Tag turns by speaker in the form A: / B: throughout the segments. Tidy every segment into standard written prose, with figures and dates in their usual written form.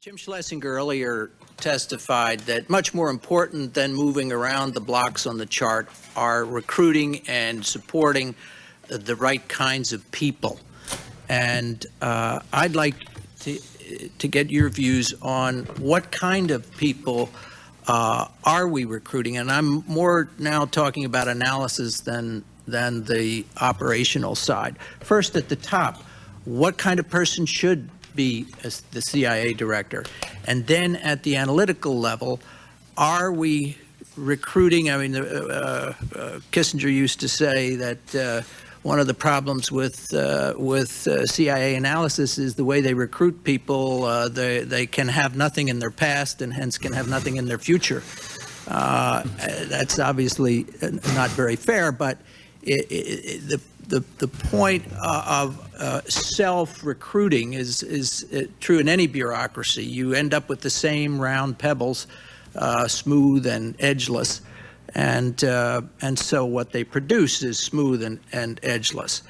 A: Jim Schlesinger earlier testified that much more important than moving around the blocks on the chart are recruiting and supporting the right kinds of people. And I'd like to get your views on what kind of people are we recruiting? And I'm more now talking about analysis than the operational side. First, at the top, what kind of person should be as the CIA director? And then at the analytical level, are we recruiting? I mean, Kissinger used to say that one of the problems with CIA analysis is the way they recruit people. They can have nothing in their past and hence can have nothing in their future. That's obviously not very fair, but the point of self-recruiting is true in any bureaucracy. You end up with the same round pebbles, smooth and edgeless, and so what they produce is smooth and edgeless.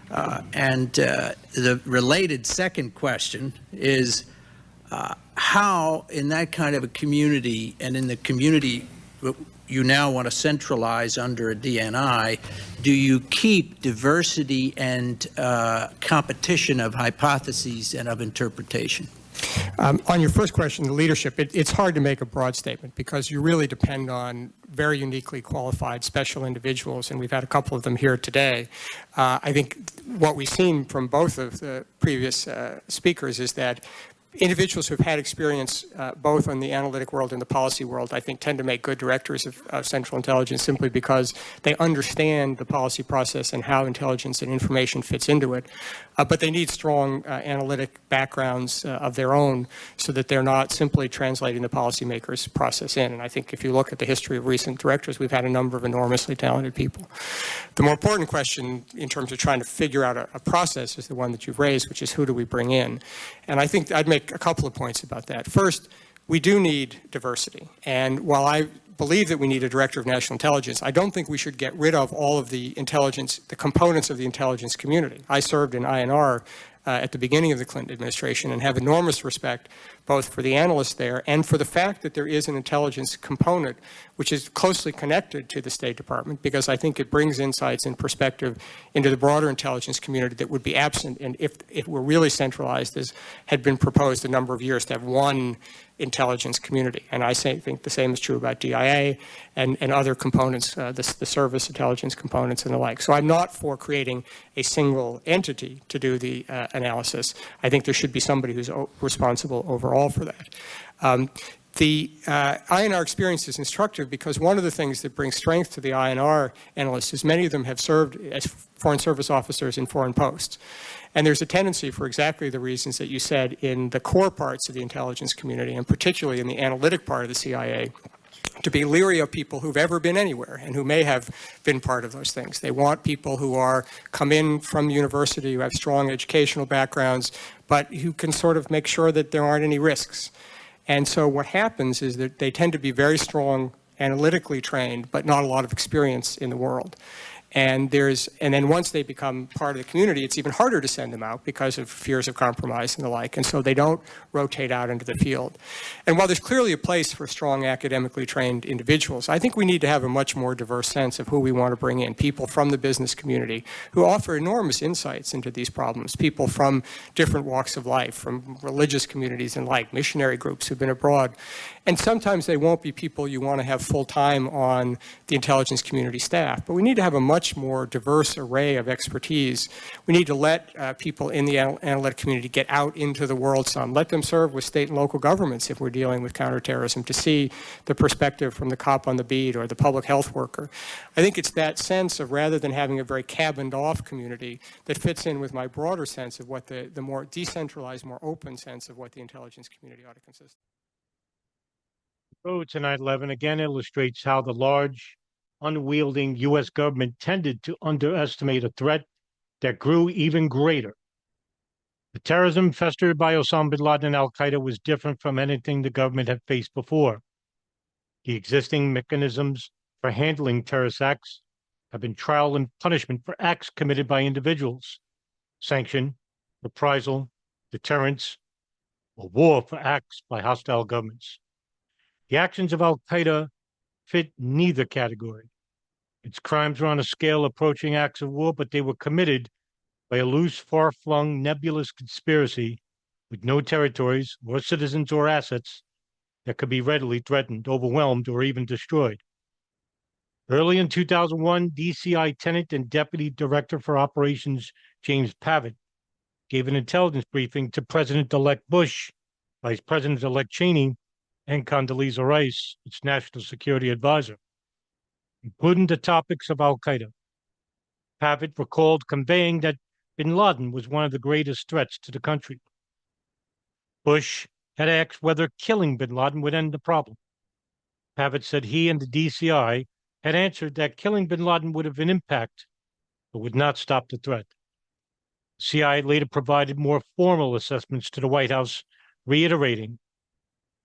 A: The related second question is how, in that kind of a community, and in the community you now want to centralize under a DNI, do you keep diversity and competition of hypotheses and of interpretation?
B: On your first question, the leadership, it's hard to make a broad statement because you really depend on very uniquely qualified special individuals, and we've had a couple of them here today. I think what we've seen from both of the previous speakers is that individuals who have had experience both in the analytic world and the policy world, I think, tend to make good directors of Central Intelligence simply because they understand the policy process and how intelligence and information fits into it. But they need strong analytic backgrounds of their own so that they're not simply translating the policymakers' process in. And I think if you look at the history of recent directors, we've had a number of enormously talented people. The more important question in terms of trying to figure out a process is the one that you've raised, which is who do we bring in? And I think I'd make a couple of points about that. First, we do need diversity. And while I believe that we need a director of national intelligence, I don't think we should get rid of all of the intelligence, the components of the intelligence community. I served in INR at the beginning of the Clinton administration and have enormous respect both for the analysts there and for the fact that there is an intelligence component which is closely connected to the State Department, because I think it brings insights and perspective into the broader intelligence community that would be absent, and if it were really centralized, as had been proposed a number of years, to have one intelligence community. And I think the same is true about DIA and other components, the service intelligence components and the like. So I'm not for creating a single entity to do the analysis. I think there should be somebody who's responsible overall for that. The INR experience is instructive because one of the things that brings strength to the INR analysts is many of them have served as Foreign Service officers in foreign posts. And there's a tendency, for exactly the reasons that you said, in the core parts of the intelligence community, and particularly in the analytic part of the CIA, to be leery of people who've ever been anywhere and who may have been part of those things. They want people who come in from university, who have strong educational backgrounds, but who can sort of make sure that there aren't any risks. And so what happens is that they tend to be very strong, analytically trained, but not a lot of experience in the world. And then once they become part of the community, it's even harder to send them out because of fears of compromise and the like. And so they don't rotate out into the field. And while there's clearly a place for strong academically trained individuals, I think we need to have a much more diverse sense of who we want to bring in. People from the business community who offer enormous insights into these problems. People from different walks of life, from religious communities and like, missionary groups who've been abroad. And sometimes they won't be people you want to have full-time on the intelligence community staff. But we need to have a much more diverse array of expertise. We need to let people in the analytic community get out into the world some. Let them serve with state and local governments if we're dealing with counterterrorism, to see the perspective from the cop on the beat or the public health worker. I think it's that sense of, rather than having a very cabined-off community, that fits in with my broader sense of what the more decentralized, more open sense of what the intelligence community ought to consist of.
C: Tonight 11 again illustrates how the large, unwielding U.S. government tended to underestimate a threat that grew even greater. The terrorism festered by Osama bin Laden and al-Qaeda was different from anything the government had faced before. The existing mechanisms for handling terrorist acts have been trial and punishment for acts committed by individuals: sanction, reprisal, deterrence, or war for acts by hostile governments. The actions of Al Qaeda fit neither category. Its crimes were on a scale approaching acts of war, but they were committed by a loose, far-flung, nebulous conspiracy with no territories or citizens or assets that could be readily threatened, overwhelmed, or even destroyed. Early in 2001, DCI Tenant and Deputy Director for Operations James Pavitt gave an intelligence briefing to President-elect Bush, Vice President-elect Cheney, and Condoleezza Rice, its national security advisor, including the topics of Al Qaeda. Pavitt recalled conveying that bin Laden was one of the greatest threats to the country. Bush had asked whether killing bin Laden would end the problem. Pavitt said he and the DCI had answered that killing bin Laden would have an impact, but would not stop the threat. The CIA later provided more formal assessments to the White House, reiterating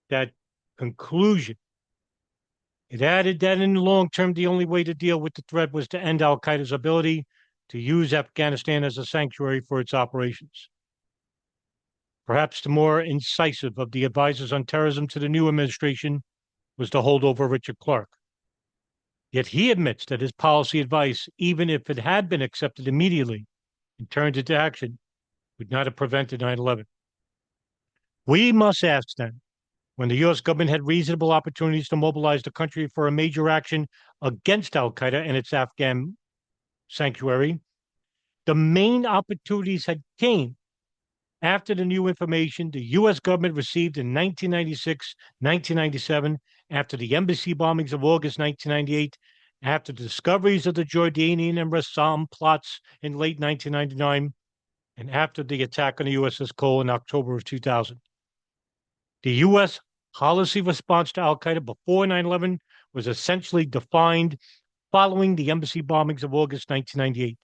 C: that conclusion. It added that in the long term, the only way to deal with the threat was to end Al Qaeda's ability to use Afghanistan as a sanctuary for its operations. Perhaps the more incisive of the advisors on terrorism to the new administration was the holdover Richard Clarke. Yet he admits that his policy advice, even if it had been accepted immediately and turned into action, would not have prevented 9/11. We must ask then, when the U.S. government had reasonable opportunities to mobilize the country for a major action against Al Qaeda and its Afghan sanctuary, the main opportunities had came after the new information the U.S. government received in 1996, 1997, after the embassy bombings of August 1998, after the discoveries of the Jordanian and Rassam plots in late 1999, and after the attack on the USS Cole in October of 2000. The U.S. policy response to Al Qaeda before 9/11 was essentially defined following the embassy bombings of August 1998.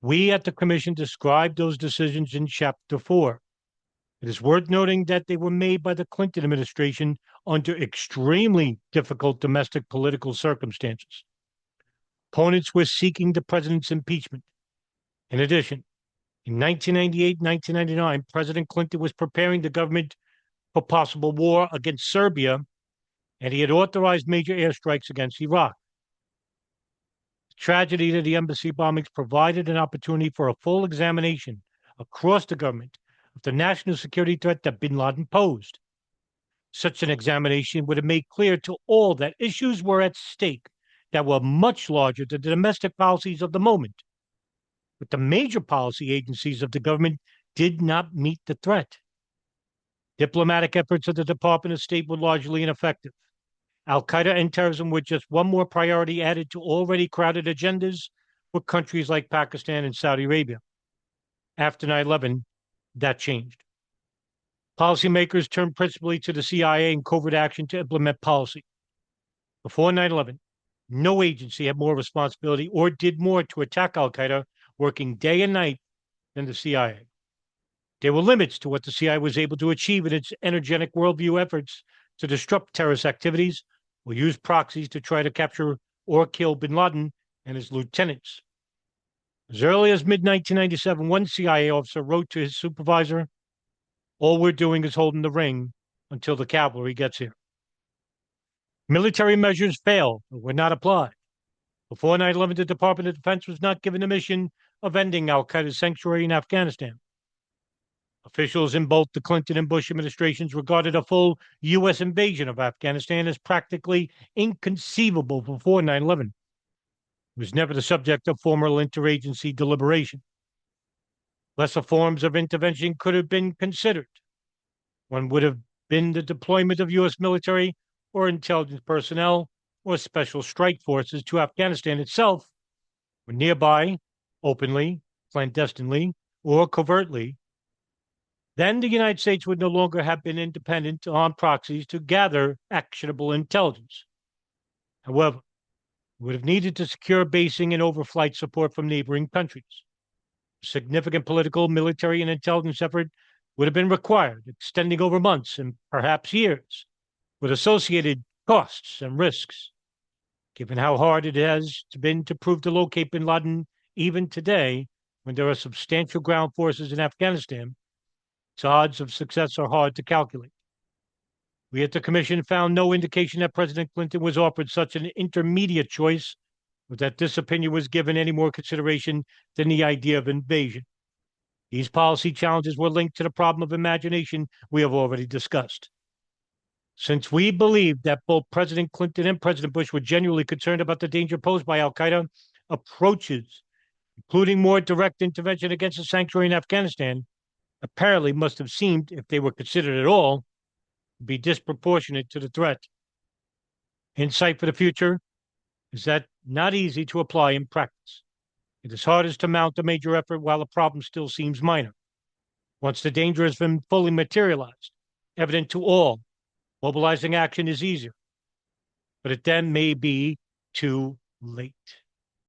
C: We at the Commission described those decisions in Chapter 4. It is worth noting that they were made by the Clinton administration under extremely difficult domestic political circumstances. Opponents were seeking the president's impeachment. In addition, in 1998 1999, President Clinton was preparing the government for possible war against Serbia, and he had authorized major airstrikes against Iraq. The tragedy of the embassy bombings provided an opportunity for a full examination across the government of the national security threat that bin Laden posed. Such an examination would have made clear to all that issues were at stake that were much larger than the domestic policies of the moment. But the major policy agencies of the government did not meet the threat. Diplomatic efforts of the Department of State were largely ineffective. Al Qaeda and terrorism were just one more priority added to already crowded agendas for countries like Pakistan and Saudi Arabia. After 9/11, that changed. Policymakers turned principally to the CIA and covert action to implement policy. Before 9/11, no agency had more responsibility or did more to attack Al Qaeda, working day and night, than the CIA. There were limits to what the CIA was able to achieve in its energetic worldview efforts to disrupt terrorist activities or use proxies to try to capture or kill bin Laden and his lieutenants. As early as mid-1997, one CIA officer wrote to his supervisor, "All we're doing is holding the ring until the cavalry gets here." Military measures failed or were not applied. Before 9/11, the Department of Defense was not given the mission of ending Al Qaeda's sanctuary in Afghanistan. Officials in both the Clinton and Bush administrations regarded a full U.S. invasion of Afghanistan as practically inconceivable before 9/11. It was never the subject of formal interagency deliberation. Lesser forms of intervention could have been considered. One would have been the deployment of U.S. military or intelligence personnel or special strike forces to Afghanistan itself, or nearby, openly, clandestinely, or covertly. Then the United States would no longer have been independent on proxies to gather actionable intelligence. However, it would have needed to secure basing and overflight support from neighboring countries. A significant political, military, and intelligence effort would have been required, extending over months and perhaps years, with associated costs and risks. Given how hard it has been to prove to locate bin Laden even today, when there are substantial ground forces in Afghanistan, Its odds of success are hard to calculate. We at the Commission found no indication that President Clinton was offered such an intermediate choice, or that this opinion was given any more consideration than the idea of invasion. These policy challenges were linked to the problem of imagination we have already discussed. Since we believe that both President Clinton and President Bush were genuinely concerned about the danger posed by al-Qaeda, approaches, including more direct intervention against the sanctuary in Afghanistan, apparently must have seemed, if they were considered at all, to be disproportionate to the threat. Insight for the future is that not easy to apply in practice. It is hardest to mount a major effort while the problem still seems minor. Once the danger has been fully materialized, evident to all, mobilizing action is easier, but it then may be too late.